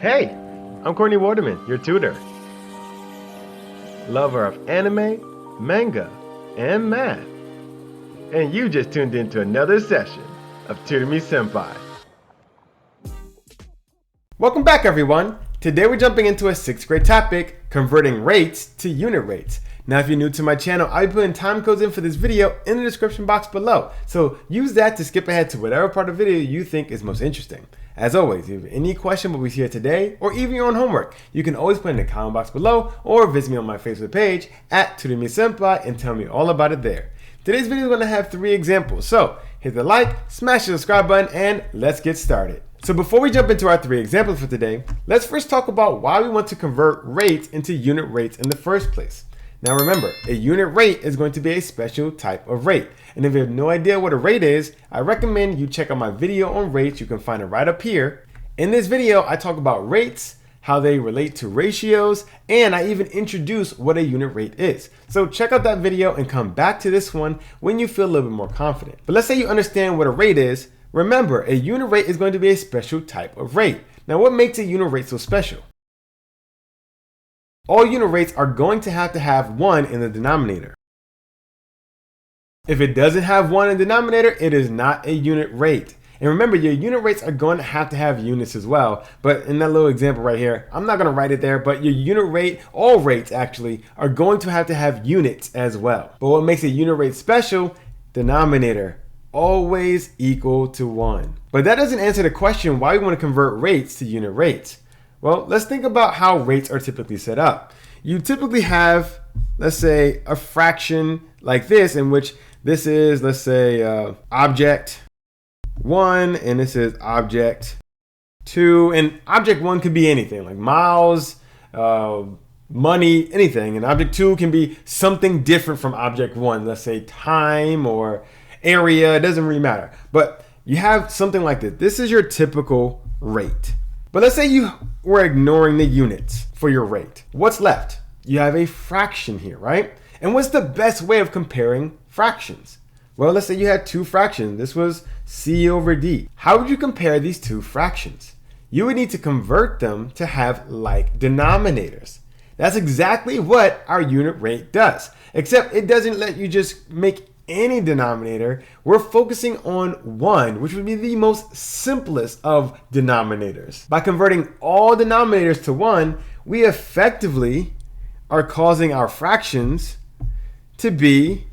Hey, I'm Courtney Waterman, your tutor. Lover of anime, manga, and math. And you just tuned into another session of Tutor Me Sempai. Welcome back, everyone. Today we're jumping into a 6th grade topic, converting rates to unit rates. Now, if you're new to my channel, I'll be putting time codes in for this video in the description box below. So use that to skip ahead to whatever part of the video you think is most interesting. As always, if you have any question what we see here today, or even your own homework, you can always put in the comment box below or visit me on my Facebook page at Tutor Me Sempai and tell me all about it there. Today's video is going to have 3 examples. So hit the like, smash the subscribe button, and let's get started. So before we jump into our 3 examples for today, let's first talk about why we want to convert rates into unit rates in the first place. Now remember, a unit rate is going to be a special type of rate. And if you have no idea what a rate is, I recommend you check out my video on rates. You can find it right up here. In this video, I talk about rates, how they relate to ratios, and I even introduce what a unit rate is. So check out that video and come back to this one when you feel a little bit more confident. But let's say you understand what a rate is. Remember, a unit rate is going to be a special type of rate. Now, what makes a unit rate so special? All unit rates are going to have 1 in the denominator. If it doesn't have 1 in the denominator, it is not a unit rate. And remember, your unit rates are going to have units as well. But in that little example right here, I'm not going to write it there, but your unit rate, all rates actually, are going to have units as well. But what makes a unit rate special? Denominator, always equal to 1. But that doesn't answer the question why we want to convert rates to unit rates. Well, let's think about how rates are typically set up. You typically have, let's say, a fraction like this, in which this is, let's say, object 1, and this is object 2. And object 1 could be anything, like miles, money, anything. And object 2 can be something different from object 1, let's say time or area, it doesn't really matter. But you have something like this. This is your typical rate. But let's say you were ignoring the units for your rate. What's left? You have a fraction here, right? And what's the best way of comparing fractions? Well, let's say you had 2 fractions. This was C over D. How would you compare these 2 fractions? You would need to convert them to have like denominators. That's exactly what our unit rate does, except it doesn't let you just make any denominator. We're focusing on 1, which would be the most simplest of denominators. By converting all denominators to 1, we effectively are causing our fractions to be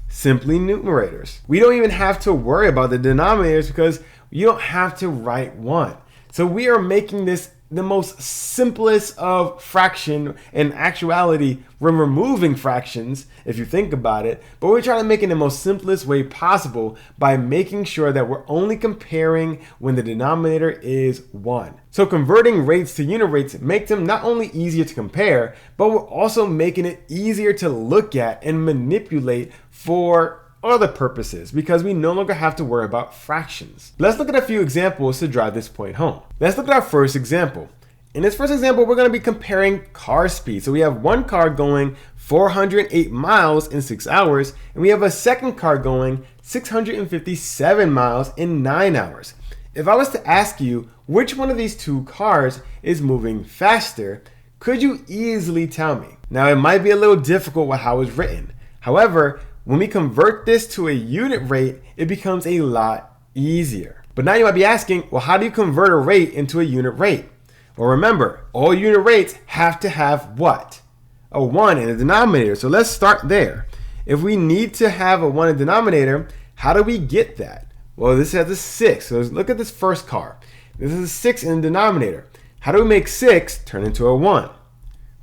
simply numerators. We don't even have to worry about the denominators because you don't have to write 1. So we are making this the most simplest of fraction. In actuality, we're removing fractions if you think about it, but we're trying to make it the most simplest way possible by making sure that we're only comparing when the denominator is 1. So converting rates to unit rates makes them not only easier to compare, but we're also making it easier to look at and manipulate for other purposes because we no longer have to worry about fractions. Let's look at a few examples to drive this point home. Let's look at our first example. In this first example, we're going to be comparing car speed. So we have one car going 408 miles in 6 hours, and we have a second car going 657 miles in 9 hours. If I was to ask you which one of these 2 cars is moving faster, could you easily tell me? Now, it might be a little difficult with how it's written. However, when we convert this to a unit rate, it becomes a lot easier. But now you might be asking, well, how do you convert a rate into a unit rate? Well, remember, all unit rates have to have what? A 1 in the denominator. So let's start there. If we need to have a 1 in the denominator, how do we get that? Well, this has a 6. So let's look at this first car. This is a 6 in the denominator. How do we make 6 turn into a 1?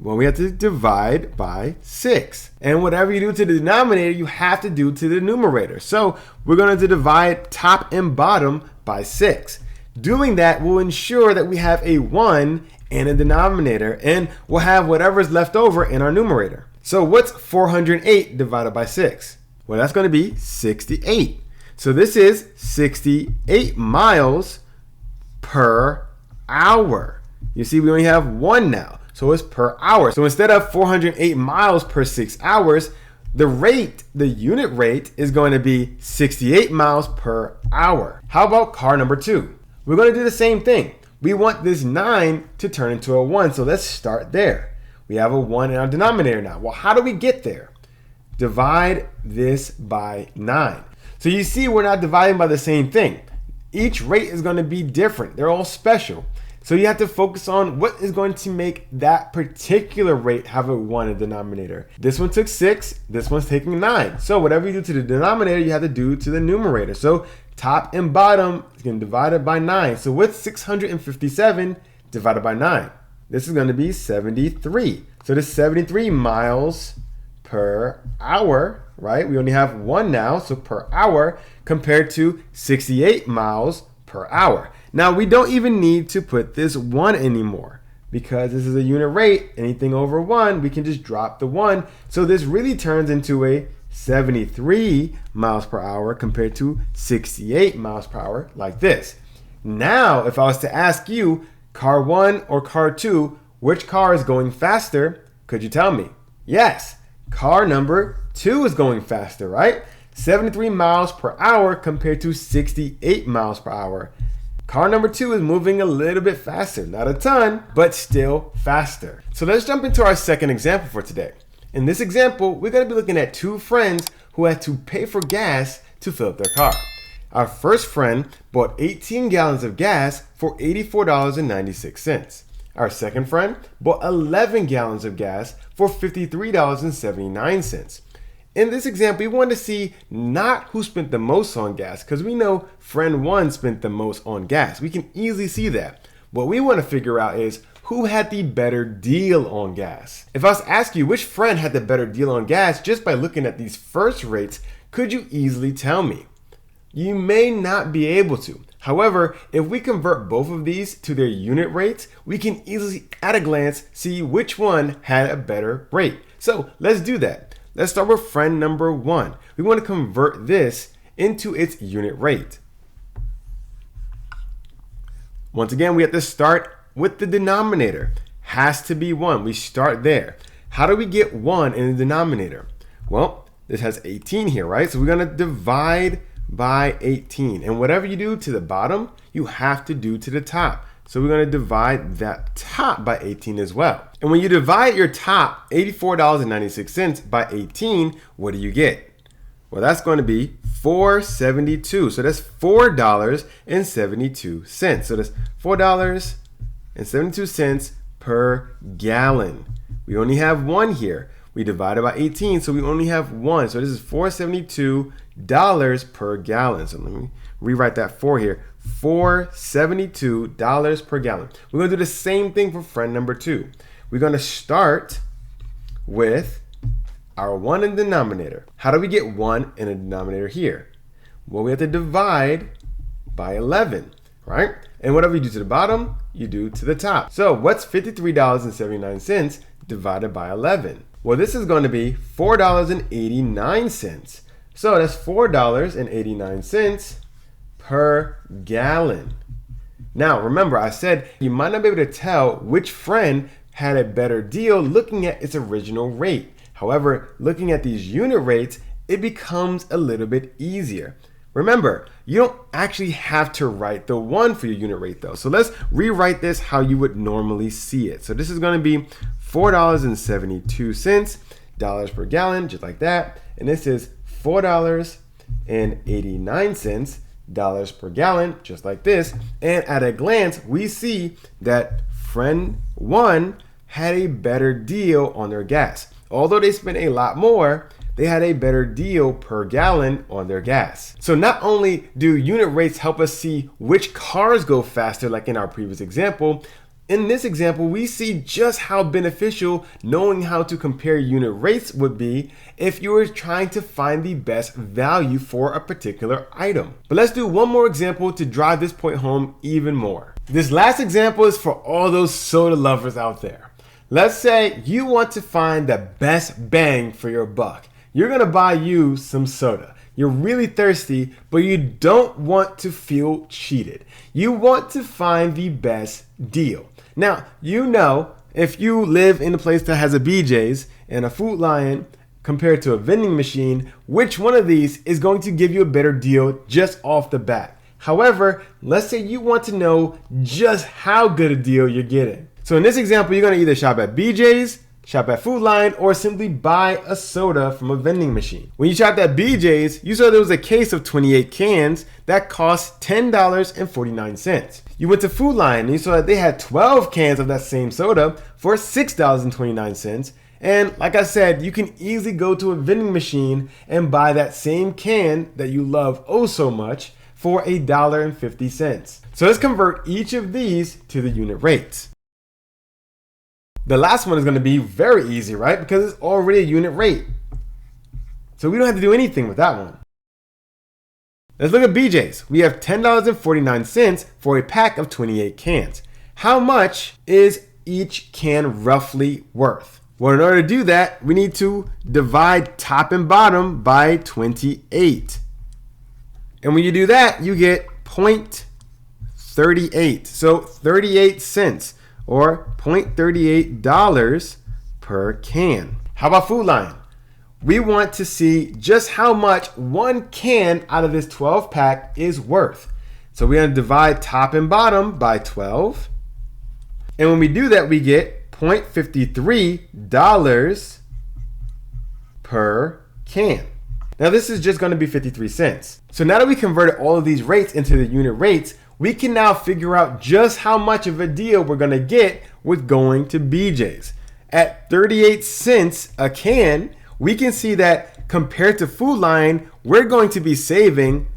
Well, we have to divide by 6. And whatever you do to the denominator, you have to do to the numerator. So we're going to divide top and bottom by 6. Doing that will ensure that we have a 1 in a denominator, and we'll have whatever's left over in our numerator. So what's 408 divided by 6? Well, that's going to be 68. So this is 68 miles per hour. You see, we only have 1 now. So it's per hour. So instead of 408 miles per 6 hours, the unit rate is going to be 68 miles per hour. How about car number 2? We're going to do the same thing. We want this 9 to turn into a 1, so let's start there. We have a 1 in our denominator now. Well, how do we get there? Divide this by 9. So you see we're not dividing by the same thing. Each rate is going to be different. They're all special. So you have to focus on what is going to make that particular rate have a 1 in the denominator. This one took 6, this one's taking 9. So whatever you do to the denominator, you have to do to the numerator. So top and bottom is going to divide it by 9. So what's 657 divided by 9? This is going to be 73. So this is 73 miles per hour, right? We only have 1 now, so per hour, compared to 68 miles per hour. Now we don't even need to put this 1 anymore because this is a unit rate. Anything over 1, we can just drop the 1. So this really turns into a 73 miles per hour compared to 68 miles per hour like this. Now, if I was to ask you, car 1 or car 2, which car is going faster? Could you tell me? Yes, car number 2 is going faster, right? 73 miles per hour compared to 68 miles per hour. Car number 2 is moving a little bit faster, not a ton, but still faster. So let's jump into our second example for today. In this example, we're going to be looking at 2 friends who had to pay for gas to fill up their car. Our first friend bought 18 gallons of gas for $84.96. Our second friend bought 11 gallons of gas for $53.79. In this example, we want to see not who spent the most on gas, because we know friend 1 spent the most on gas. We can easily see that. What we want to figure out is who had the better deal on gas. If I was to ask you which friend had the better deal on gas just by looking at these first rates, could you easily tell me? You may not be able to. However, if we convert both of these to their unit rates, we can easily at a glance see which one had a better rate. So let's do that. Let's start with friend number 1. We want to convert this into its unit rate. Once again, we have to start with the denominator. Has to be 1. We start there. How do we get 1 in the denominator? Well, this has 18 here, right? So we're going to divide by 18. And whatever you do to the bottom, you have to do to the top. So we're going to divide that top by 18 as well. And when you divide your top, $84.96 by 18, what do you get? Well, that's going to be $4.72. So that's $4.72. So that's $4.72 per gallon. We only have 1 here. We divided by 18, so we only have 1. So this is $4.72 per gallon. So let me rewrite that 4 here. $4.72 per gallon. We're going to do the same thing for friend number 2. We're going to start with our 1 in the denominator. How do we get 1 in the denominator here? Well, we have to divide by 11, right? And whatever you do to the bottom, you do to the top. So what's $53.79 divided by 11? Well, this is going to be $4.89. So that's $4.89 per gallon. Now, remember, I said you might not be able to tell which friend had a better deal looking at its original rate. However, looking at these unit rates, it becomes a little bit easier. Remember, you don't actually have to write the 1 for your unit rate though. So let's rewrite this how you would normally see it. So this is going to be $4.72 per gallon, just like that. And this is $4.89 per gallon, just like this. And at a glance, we see that friend 1 had a better deal on their gas. Although they spent a lot more, they had a better deal per gallon on their gas. So not only do unit rates help us see which cars go faster, like in our previous example, in this example, we see just how beneficial knowing how to compare unit rates would be if you were trying to find the best value for a particular item. But let's do one more example to drive this point home even more. This last example is for all those soda lovers out there. Let's say you want to find the best bang for your buck. You're gonna buy you some soda. You're really thirsty, but you don't want to feel cheated. You want to find the best deal. Now, you know, if you live in a place that has a BJ's and a Food Lion compared to a vending machine, which one of these is going to give you a better deal just off the bat? However, let's say you want to know just how good a deal you're getting. So in this example, you're going to either shop at BJ's, shop at Food Lion, or simply buy a soda from a vending machine. When you shopped at BJ's, you saw there was a case of 28 cans that cost $10.49. You went to Food Lion and you saw that they had 12 cans of that same soda for $6.29. And like I said, you can easily go to a vending machine and buy that same can that you love oh so much for $1.50. So let's convert each of these to the unit rates. The last one is going to be very easy, right? Because it's already a unit rate. So we don't have to do anything with that one. Let's look at BJ's. We have $10.49 for a pack of 28 cans. How much is each can roughly worth? Well, in order to do that, we need to divide top and bottom by 28. And when you do that, you get 0.38. So 38 cents. Or $0.38 per can. How about Food Lion? We want to see just how much one can out of this 12 pack is worth. So we're going to divide top and bottom by 12. And when we do that, we get $0.53 per can. Now this is just going to be 53 cents. So now that we converted all of these rates into the unit rates, we can now figure out just how much of a deal we're going to get with going to BJ's. At 38 cents a can, we can see that compared to Food Lion, we're going to be saving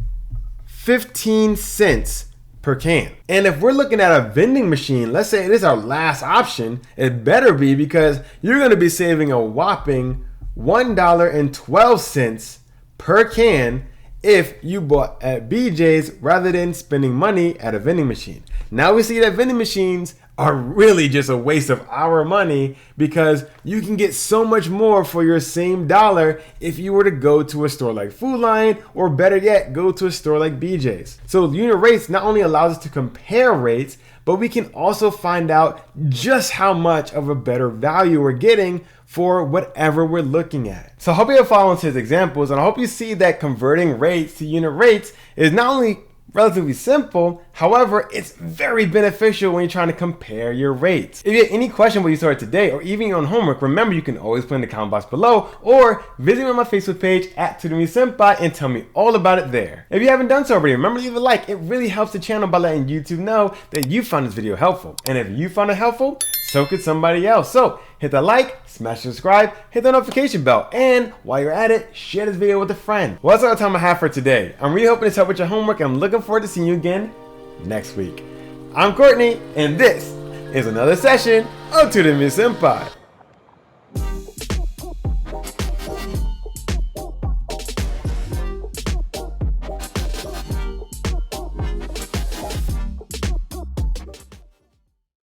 15 cents per can. And if we're looking at a vending machine, let's say it is our last option, it better be, because you're going to be saving a whopping $1.12 per can if you bought at BJ's rather than spending money at a vending machine. Now we see that vending machines are really just a waste of our money, because you can get so much more for your same dollar if you were to go to a store like Food Lion, or better yet, go to a store like BJ's. So unit rates not only allows us to compare rates, but we can also find out just how much of a better value we're getting for whatever we're looking at. So I hope you're following his examples, and I hope you see that converting rates to unit rates is not only relatively simple, however, it's very beneficial when you're trying to compare your rates. If you have any question what you started today, or even your own homework, remember you can always put in the comment box below, or visit me on my Facebook page at Tutor Me Sempai and tell me all about it there. If you haven't done so already, remember to leave a like. It really helps the channel by letting YouTube know that you found this video helpful. And if you found it helpful, so could somebody else. So hit that like, smash subscribe, hit the notification bell, and while you're at it, share this video with a friend. Well, that's all the time I have for today. I'm really hoping this helped with your homework, and I'm looking forward to seeing you again next week. I'm Courtney, and this is another session of Tutor Me Sempai.